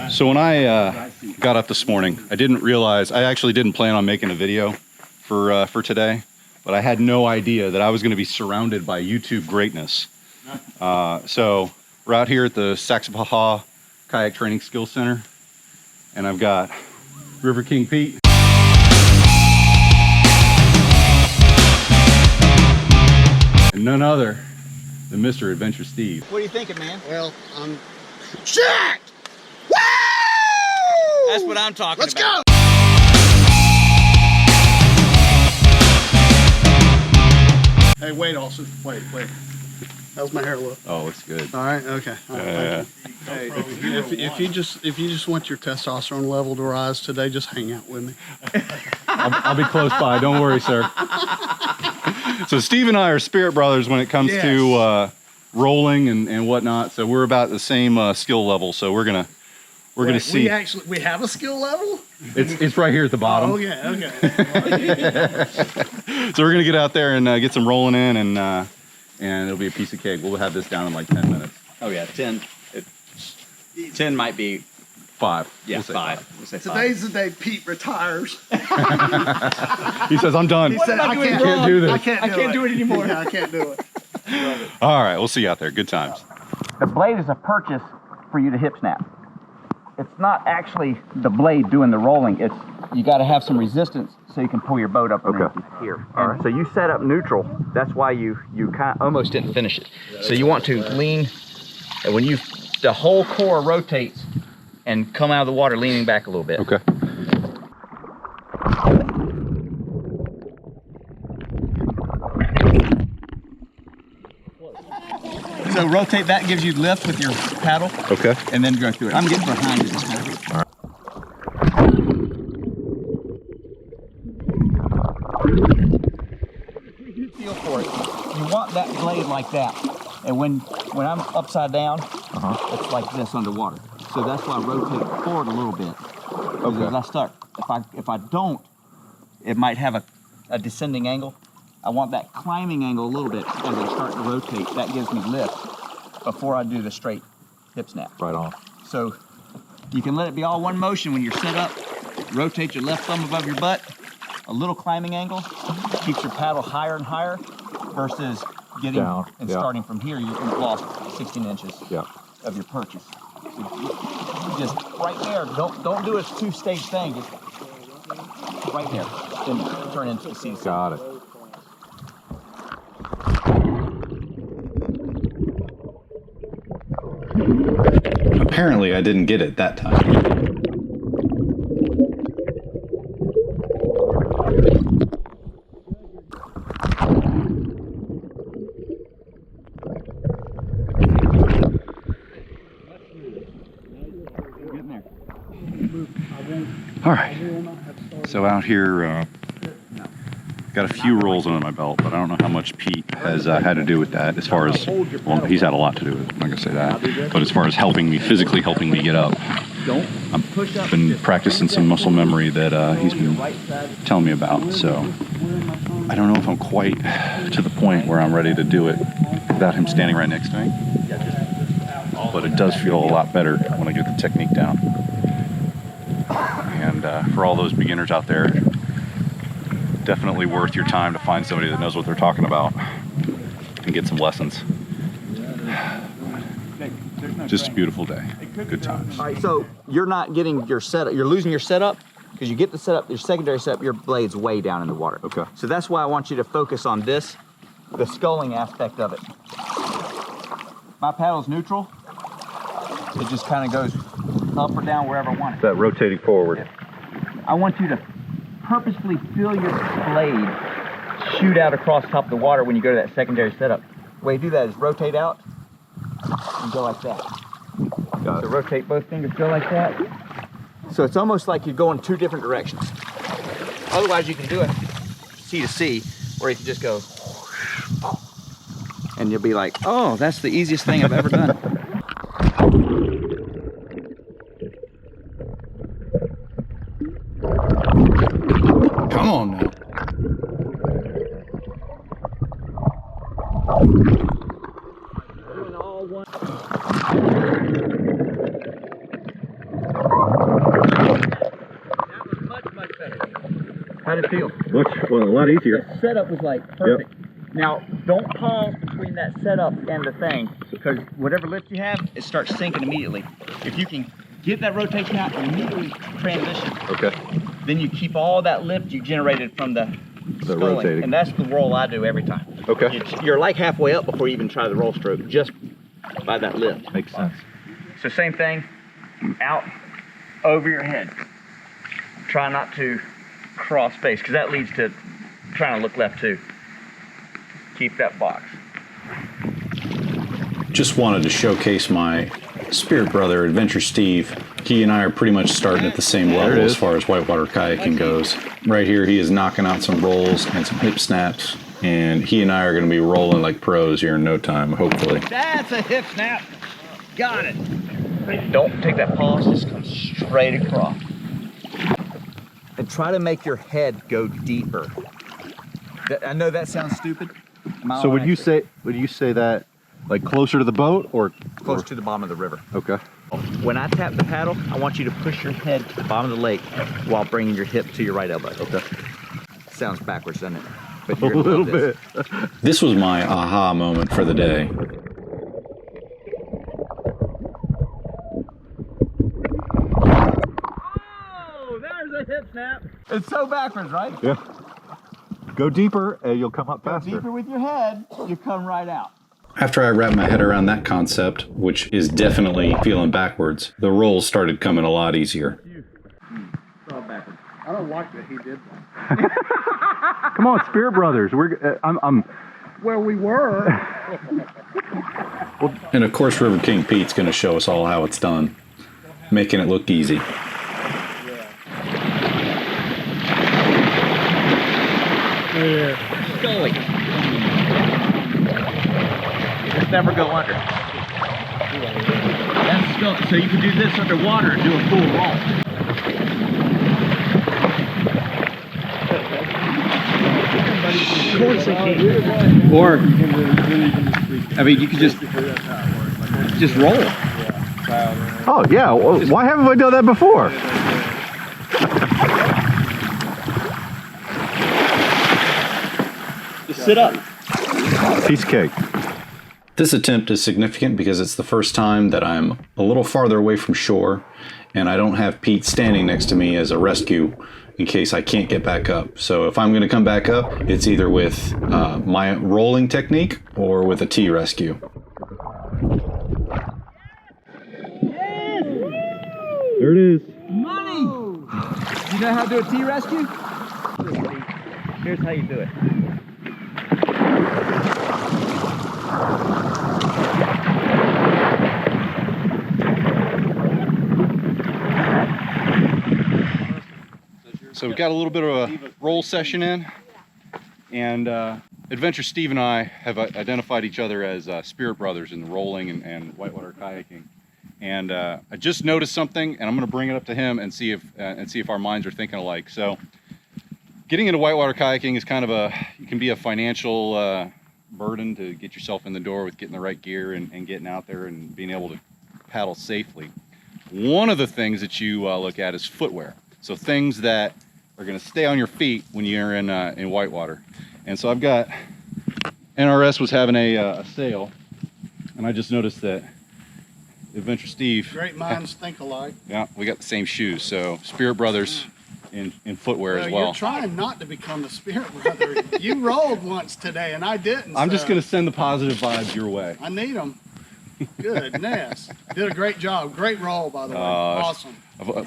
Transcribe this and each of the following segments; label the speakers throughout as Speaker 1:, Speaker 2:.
Speaker 1: So when I got up this morning, I didn't realize, I actually didn't plan on making a video for today, but I had no idea that I was going to be surrounded by YouTube greatness. So we're out here at the Saxapahaw Kayak Training Skills Center, and I've got River King Pete. And none other than Mr. Adventure Steve.
Speaker 2: What are you thinking, man?
Speaker 3: Well, I'm jacked! Woo!
Speaker 2: That's what I'm talking
Speaker 3: about. Let's go! Hey, wait, Austin. Wait. How's my hair look?
Speaker 1: Oh, looks good.
Speaker 3: All right, okay. All right,
Speaker 1: Yeah.
Speaker 3: hey, if you just want your testosterone level to rise today, just hang out with me.
Speaker 1: I'll be close by. Don't worry, sir. So Steve and I are spirit brothers when it comes to rolling and whatnot. So we're about the same skill level. So we're gonna see.
Speaker 3: We have a skill level.
Speaker 1: It's right here at the bottom.
Speaker 3: Oh, okay.
Speaker 1: So we're gonna get out there and get some rolling in, and it'll be a piece of cake. We'll have this down in like 10 minutes.
Speaker 2: Oh yeah, 10. 10 might be
Speaker 1: 5.
Speaker 2: Yeah,
Speaker 1: we'll say
Speaker 2: 5. We'll say
Speaker 3: Today's the day Pete retires.
Speaker 1: He says, "I'm done.
Speaker 3: He said, I
Speaker 1: can't do this.
Speaker 3: I can't do it
Speaker 2: anymore.
Speaker 3: Yeah, I can't do it."
Speaker 1: All right, we'll see you out there. Good times.
Speaker 2: The blade is a purchase for you to hip snap. It's not actually the blade doing the rolling. It's you got to have some resistance so you can pull your boat up.
Speaker 1: Okay.
Speaker 2: Here. All right. So you set up neutral. That's why you kind of almost didn't finish it. So you want to lean, and when the whole core rotates and come out of the water leaning back a little bit.
Speaker 1: Okay.
Speaker 2: So rotate that, gives you lift with your paddle.
Speaker 1: Okay.
Speaker 2: And then go through it. I'm getting behind you this time.
Speaker 1: All right.
Speaker 2: Feel for it. You want that blade like that. And when I'm upside down, it's like this underwater. So that's why I rotate forward a little bit.
Speaker 1: Okay.
Speaker 2: As I start, if I don't, it might have a descending angle. I want that climbing angle a little bit as I start to rotate. That gives me lift before I do the straight hip snap.
Speaker 1: Right on.
Speaker 2: So you can let it be all one motion when you're set up. Rotate your left thumb above your butt. A little climbing angle keeps your paddle higher and higher versus getting
Speaker 1: down and
Speaker 2: starting from here. You've lost 16 inches of your purchase. So just right there. Don't do a two-stage thing. Just right there. Then turn into a seat.
Speaker 1: Got it. Apparently, I didn't get it that time. All right. So out here, got a few rolls under my belt, but I don't know how much Pete has had to do with that. As far as, well, he's had a lot to do with it. I'm not gonna say that. But as far as physically helping me get up, I've been practicing some muscle memory that he's been telling me about. So I don't know if I'm quite to the point where I'm ready to do it without him standing right next to me. But it does feel a lot better when I get the technique down. And for all those beginners out there, definitely worth your time to find somebody that knows what they're talking about and get some lessons. Just a beautiful day. Good times.
Speaker 2: All right, so you're not getting your setup. You're losing your setup because you get the setup, your secondary setup, your blade's way down in the water.
Speaker 1: Okay.
Speaker 2: So that's why I want you to focus on this, the sculling aspect of it. My paddle's neutral. It just kind of goes up or down wherever I want it.
Speaker 1: That rotating forward.
Speaker 2: I want you to purposefully feel your blade shoot out across the top of the water when you go to that secondary setup. The way you do that is rotate out and go like that.
Speaker 1: Got
Speaker 2: So
Speaker 1: it.
Speaker 2: rotate both fingers, go like that. So it's almost like you're going 2 different directions. Otherwise you can do it C to C, or you can just go, and you'll be like, oh, that's the easiest thing I've ever done.
Speaker 1: Come on now.
Speaker 2: How'd it feel?
Speaker 1: Well, a lot easier.
Speaker 2: The setup was like perfect. Now, don't pause between that setup and the thing, because whatever lift you have, it starts sinking immediately. If you can get that rotation out and immediately transition,
Speaker 1: Okay.
Speaker 2: then you keep all that lift you generated from the sculling.
Speaker 1: rotating.
Speaker 2: And that's the roll I do every time.
Speaker 1: Okay.
Speaker 2: You're like halfway up before you even try the roll stroke, just by that lift.
Speaker 1: Makes sense.
Speaker 2: So same thing, out over your head. Try not to cross face, because that leads to trying to look left too. Keep that box.
Speaker 4: Just wanted to showcase my spirit brother, Adventure Steve. He and I are pretty much starting at the same level as far as whitewater kayaking goes. Right here, he is knocking out some rolls and some hip snaps, and he and I are going to be rolling like pros here in no time, hopefully.
Speaker 2: That's a hip snap. Got it. Don't take that pause, just come straight across. And try to make your head go deeper. I know that sounds stupid.
Speaker 1: So would you say that like closer to the boat or
Speaker 2: close to the bottom of the river?
Speaker 1: Okay.
Speaker 2: When I tap the paddle, I want you to push your head to the bottom of the lake while bringing your hip to your right elbow.
Speaker 1: Okay.
Speaker 2: Sounds backwards, doesn't it? But
Speaker 1: A
Speaker 2: you're gonna
Speaker 1: little
Speaker 2: love
Speaker 1: bit.
Speaker 2: this.
Speaker 4: This was my aha moment for the day.
Speaker 2: Oh, there's a hip snap. It's so backwards, right?
Speaker 1: Yeah. Go deeper and you'll come up faster.
Speaker 2: Deeper with your head, you come right out.
Speaker 4: After I wrapped my head around that concept, which is definitely feeling backwards, the rolls started coming a lot easier.
Speaker 2: It's all backwards.
Speaker 3: I don't like that he did that.
Speaker 1: Come on, Spirit Brothers. I'm
Speaker 3: Well, we were.
Speaker 4: And of course, River King Pete's going to show us all how it's done, making it look easy.
Speaker 2: Scully. Just never go under. That's scully. So you can do this underwater and do a full roll. Of course they can. Or, I mean, you could just roll.
Speaker 1: Oh yeah. Well, why haven't I done that before?
Speaker 2: Just sit up.
Speaker 1: Piece of cake.
Speaker 4: This attempt is significant because it's the first time that I'm a little farther away from shore and I don't have Pete standing next to me as a rescue in case I can't get back up. So if I'm going to come back up, it's either with my rolling technique or with a T rescue.
Speaker 1: There it is.
Speaker 2: Money! You know how to do a T rescue? Here's how you do it.
Speaker 1: So we got a little bit of a roll session in, and Adventure Steve and I have identified each other as spirit brothers in the rolling and whitewater kayaking. And I just noticed something, and I'm going to bring it up to him and see if our minds are thinking alike. So, getting into whitewater kayaking is kind of it can be a financial burden to get yourself in the door with getting the right gear and getting out there and being able to paddle safely. One of the things that you look at is footwear. So things that are going to stay on your feet when you're in whitewater. And so I've got, NRS was having a sale, and I just noticed that Adventure Steve.
Speaker 3: Great minds think alike.
Speaker 1: Yeah, we got the same shoes. So Spirit Brothers in footwear as well.
Speaker 3: You're trying not to become a spirit brother. You rolled once today, and I didn't.
Speaker 1: I'm just
Speaker 3: so
Speaker 1: going to send the positive vibes your way.
Speaker 3: I need them. Goodness. Did a great job. Great roll, by the way. Awesome.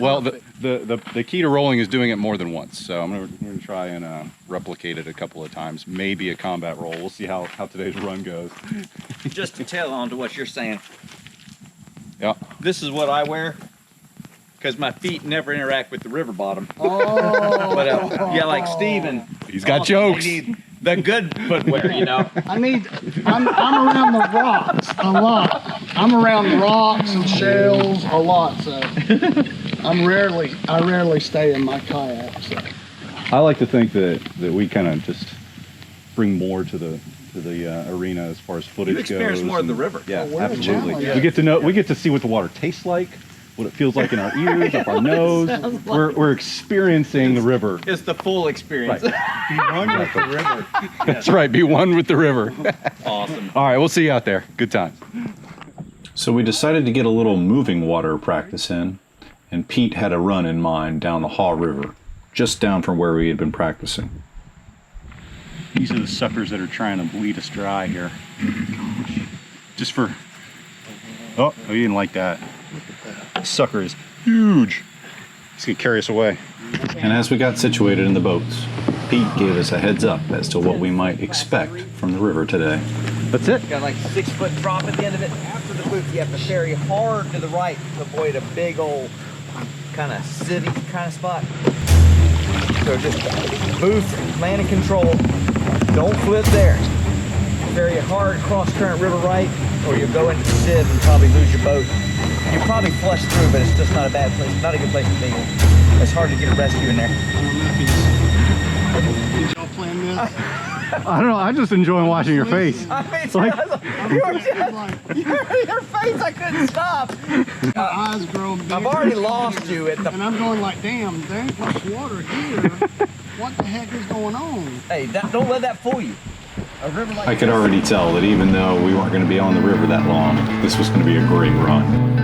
Speaker 1: Well, the key to rolling is doing it more than once. So I'm going to try and replicate it a couple of times. Maybe a combat roll. We'll see how today's run goes.
Speaker 2: Just to tail on to what you're saying.
Speaker 1: Yeah.
Speaker 2: This is what I wear because my feet never interact with the river bottom.
Speaker 3: Oh.
Speaker 2: But yeah, like Steven.
Speaker 1: He's got jokes.
Speaker 2: They need the good footwear, you know.
Speaker 3: I'm around the rocks a lot. I'm around rocks and shells a lot, so I rarely stay in my kayak. So.
Speaker 1: I like to think that we kind of just bring more to the arena as far as footage
Speaker 2: You experience
Speaker 1: goes.
Speaker 2: more of the river.
Speaker 1: Yeah,
Speaker 3: Oh, we're
Speaker 1: absolutely.
Speaker 3: challenged.
Speaker 1: We get to see what the water tastes like. what it feels like in our ears, up our nose. We're experiencing the river.
Speaker 2: It's the full experience.
Speaker 1: Be one with the river. That's right, be one with the river.
Speaker 2: Awesome.
Speaker 1: All right, we'll see you out there. Good times.
Speaker 4: So we decided to get a little moving water practice in, and Pete had a run in mind down the Haw River, just down from where we had been practicing.
Speaker 1: These are the suckers that are trying to bleed us dry here. Just for... Oh, he didn't like that. This sucker is huge. He's gonna carry us away.
Speaker 4: And as we got situated in the boats, Pete gave us a heads up as to what we might expect from the river today.
Speaker 1: That's it.
Speaker 2: Got like a 6-foot drop at the end of it. After the loop, you have to ferry hard to the right to avoid a big old kind of city kind of spot. So just move, land and control. Don't flip there. Ferry hard cross current river right, or you'll go into the sieve and probably lose your boat. You probably flush through, but it's just not a bad place, not a good place to be. It's hard to get a rescue in there.
Speaker 3: Did y'all plan this?
Speaker 1: I don't know, I'm just enjoying watching your face.
Speaker 2: I mean,
Speaker 1: Like-
Speaker 2: your face, I couldn't stop.
Speaker 3: My eyes grow big.
Speaker 2: I've already lost you at the.
Speaker 3: And I'm going like, damn, there ain't much water here. What the heck is going on?
Speaker 2: Hey, don't let that fool you. A river like
Speaker 4: I could
Speaker 2: this-
Speaker 4: already tell that even though we weren't going to be on the river that long, this was going to be a great run.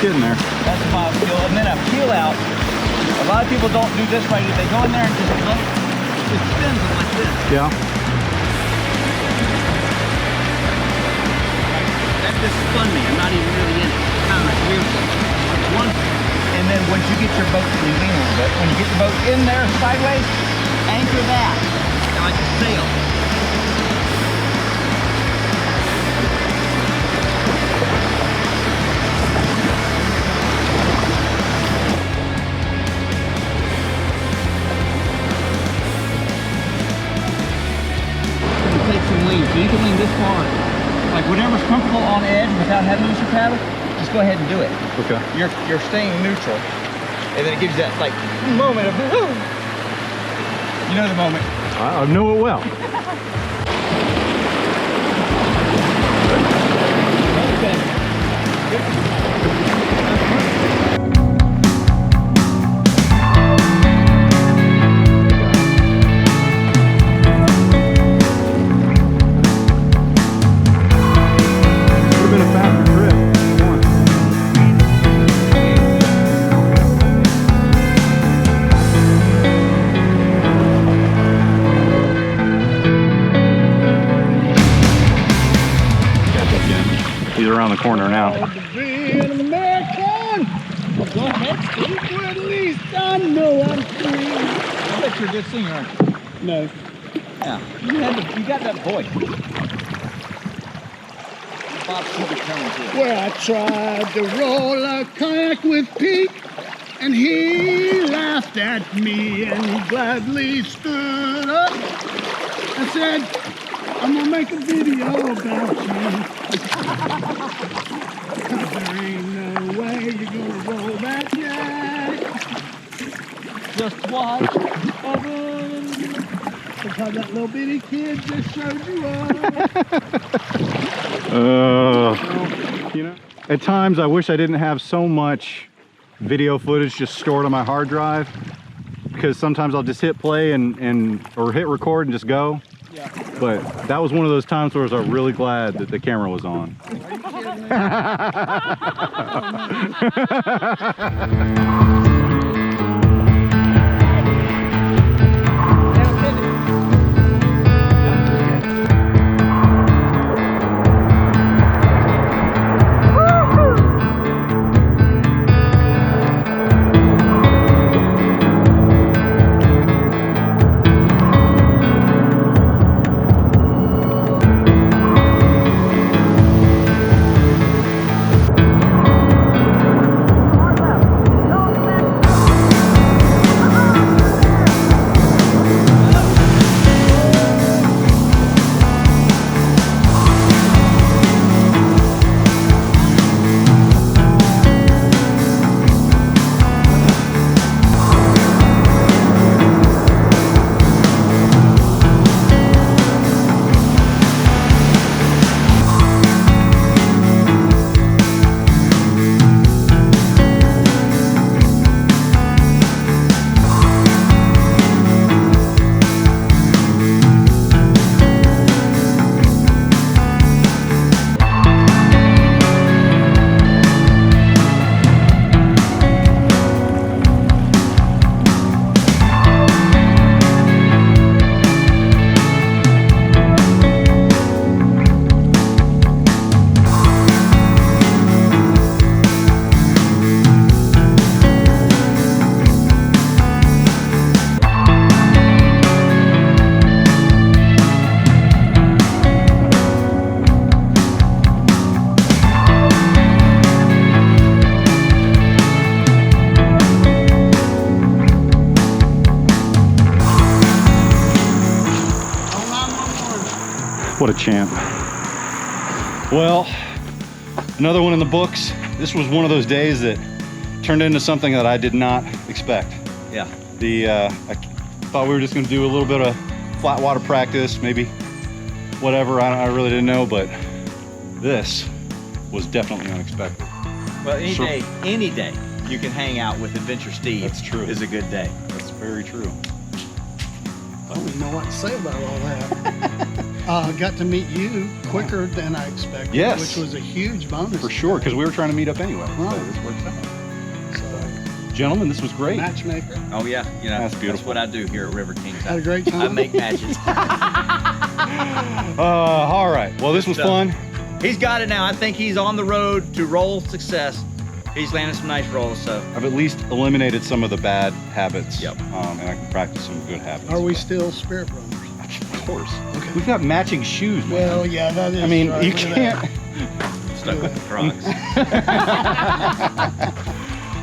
Speaker 1: Getting there.
Speaker 2: That's a mild peel. And then a peel out. A lot of people don't do this right. They go in there and just let it spins it like this.
Speaker 1: Yeah.
Speaker 2: That just spun me. I'm not even really in it. Kind of like weird. One. And then once you get your boat, you lean a little bit. When you get the boat in there sideways, anchor that like a sail. Take some lean, so you can lean this far. Like whatever's comfortable on edge without having to use your paddle, just go ahead and do it.
Speaker 1: Okay.
Speaker 2: You're staying neutral, and then it gives you that like moment of, you know the moment.
Speaker 1: I know it well. He's around the corner now.
Speaker 3: Be an American. Go ahead, Steve. Well, at least I know I'm free.
Speaker 2: I bet you're a good singer, aren't you?
Speaker 3: No.
Speaker 2: Yeah. You got that voice. Bob Seger coming too.
Speaker 3: Well, I tried to roll a kayak with Pete, and he laughed at me and gladly stood up and said, I'm gonna make a video about you. There ain't no way you're gonna roll that yak. Just watch because that little bitty kid just showed you up.
Speaker 1: You know, at times I wish I didn't have so much video footage just stored on my hard drive, because sometimes I'll just hit play or hit record and just go.
Speaker 3: Yeah.
Speaker 1: But that was one of those times where I was really glad that the camera was on. What a champ. Well, another one in the books. This was one of those days that turned into something that I did not expect.
Speaker 2: Yeah.
Speaker 1: I thought we were just going to do a little bit of flat water practice, maybe whatever. I really didn't know, but this was definitely unexpected.
Speaker 2: Well,
Speaker 1: Sure.
Speaker 2: any day you can hang out with Adventure Steve.
Speaker 1: That's true.
Speaker 2: Is a good day.
Speaker 1: That's very true.
Speaker 3: I don't even know what to say about all that. Got to meet you quicker than I expected,
Speaker 1: Yes.
Speaker 3: which was a huge bonus.
Speaker 1: For sure, because we were trying to meet up anyway. So
Speaker 3: Right.
Speaker 1: this works out.
Speaker 3: So,
Speaker 1: Gentlemen, this was great.
Speaker 3: matchmaker.
Speaker 2: Oh yeah, you know
Speaker 1: That's beautiful.
Speaker 2: That's what I do here at River Kings.
Speaker 3: Had a great time.
Speaker 2: I make matches.
Speaker 1: All right. Well, this was
Speaker 2: stuff.
Speaker 1: fun.
Speaker 2: He's got it now. I think he's on the road to roll success. He's landing some nice rolls. So
Speaker 1: I've at least eliminated some of the bad habits.
Speaker 2: Yep.
Speaker 1: And I can practice some good habits.
Speaker 3: Are we still spirit brothers?
Speaker 1: Of course.
Speaker 3: Okay.
Speaker 1: We've got matching shoes, man.
Speaker 3: Well, yeah, that is.
Speaker 1: I mean,
Speaker 3: right.
Speaker 1: you
Speaker 3: Look at
Speaker 1: can't.
Speaker 3: that.
Speaker 2: stuck with the Crocs.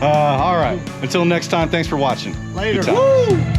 Speaker 1: All right. Until next time, thanks for watching.
Speaker 3: Later.
Speaker 1: Good times.
Speaker 3: Woo!